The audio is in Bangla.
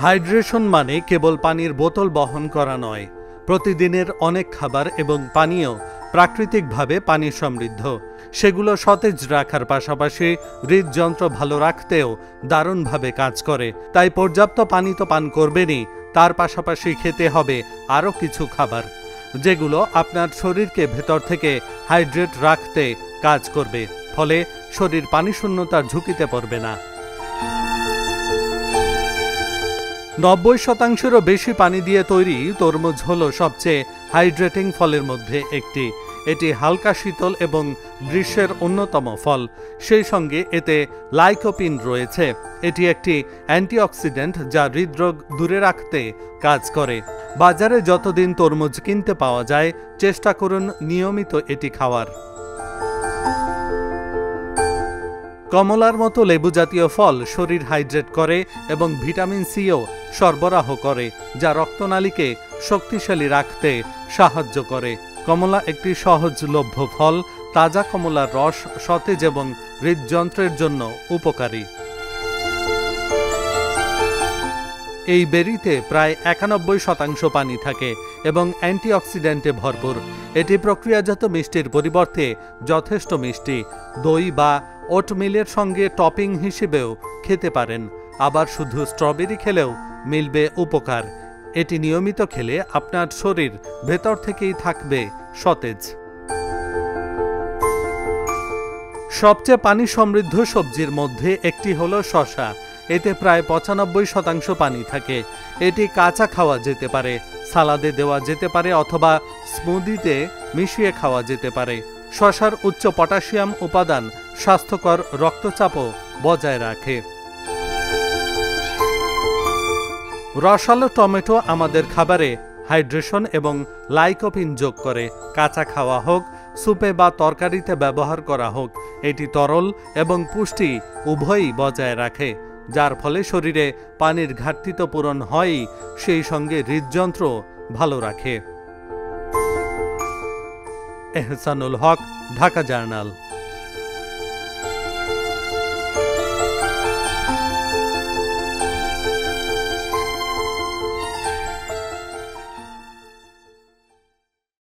হাইড্রেশন মানে কেবল পানির বোতল বহন করা নয়, প্রতিদিনের অনেক খাবার এবং পানীয় প্রাকৃতিকভাবে পানি সমৃদ্ধ। সেগুলো সতেজ রাখার পাশাপাশি হৃদযন্ত্র ভালো রাখতেও দারুণভাবে কাজ করে। তাই পর্যাপ্ত পানি তো পান করবেনই, তার পাশাপাশি খেতে হবে আরও কিছু খাবার, যেগুলো আপনার শরীরকে ভেতর থেকে হাইড্রেট রাখতে কাজ করবে, ফলে শরীর পানিশূন্যতার ঝুঁকিতে পড়বে না। 90% বেশি পানি দিয়ে তৈরি তরমুজ হলো সবচেয়ে হাইড্রেটিং ফলের মধ্যে একটি। এটি হালকা শীতল এবং গ্রীষ্মের অন্যতম ফল। সেই সঙ্গে এতে লাইকোপিন রয়েছে। এটি একটি অ্যান্টিঅক্সিডেন্ট যা হৃদরোগ দূরে রাখতে কাজ করে। বাজারে যতদিন তরমুজ কিনতে পাওয়া যায়, চেষ্টা করুন নিয়মিত এটি খাওয়ার। কমলার মতো লেবু জাতীয় ফল শরীর হাইড্রেট করে এবং ভিটামিন সিও সরবরাহ করে, যা রক্তনালীকে শক্তিশালী রাখতে সাহায্য করে। কমলা একটি সহজলভ্য ফল। তাজা কমলার রস সতেজ এবং হৃদযন্ত্রের জন্য উপকারী। এই বেরিতে প্রায় 91% পানি থাকে এবং অ্যান্টিঅক্সিডেন্টে ভরপুর। এটি প্রক্রিয়াজাত মিষ্টির পরিবর্তে যথেষ্ট মিষ্টি। দই বা ওটমিলের সঙ্গে টপিং হিসেবেও খেতে পারেন। আবার শুধু স্ট্রবেরি খেলেও মিলবে উপকার। এটি নিয়মিত খেলে আপনার শরীর ভেতর থেকেই থাকবে সতেজ। সবচেয়ে পানি সমৃদ্ধ সবজির মধ্যে একটি হলো শসা। এতে প্রায় 95% পানি থাকে। এটি কাঁচা খাওয়া যেতে পারে, সালাদে দেওয়া যেতে পারে অথবা স্মুদিতে মিশিয়ে খাওয়া যেতে পারে। শসার উচ্চ পটাশিয়াম উপাদান স্বাস্থ্যকর রক্তচাপও বজায় রাখে। রসালো টমেটো আমাদের খাবারে হাইড্রেশন এবং লাইকোপিন যোগ করে। কাঁচা খাওয়া হোক, সুপে বা তরকারিতে ব্যবহার করা হোক, এটি তরল এবং পুষ্টি উভয়ই বজায় রাখে, যার ফলে শরীরে পানির ঘাটতি তো পূরণ হয়ই, সেই সঙ্গে হৃদযন্ত্র ভালো রাখে। এহসানুল হক, ঢাকা জার্নাল।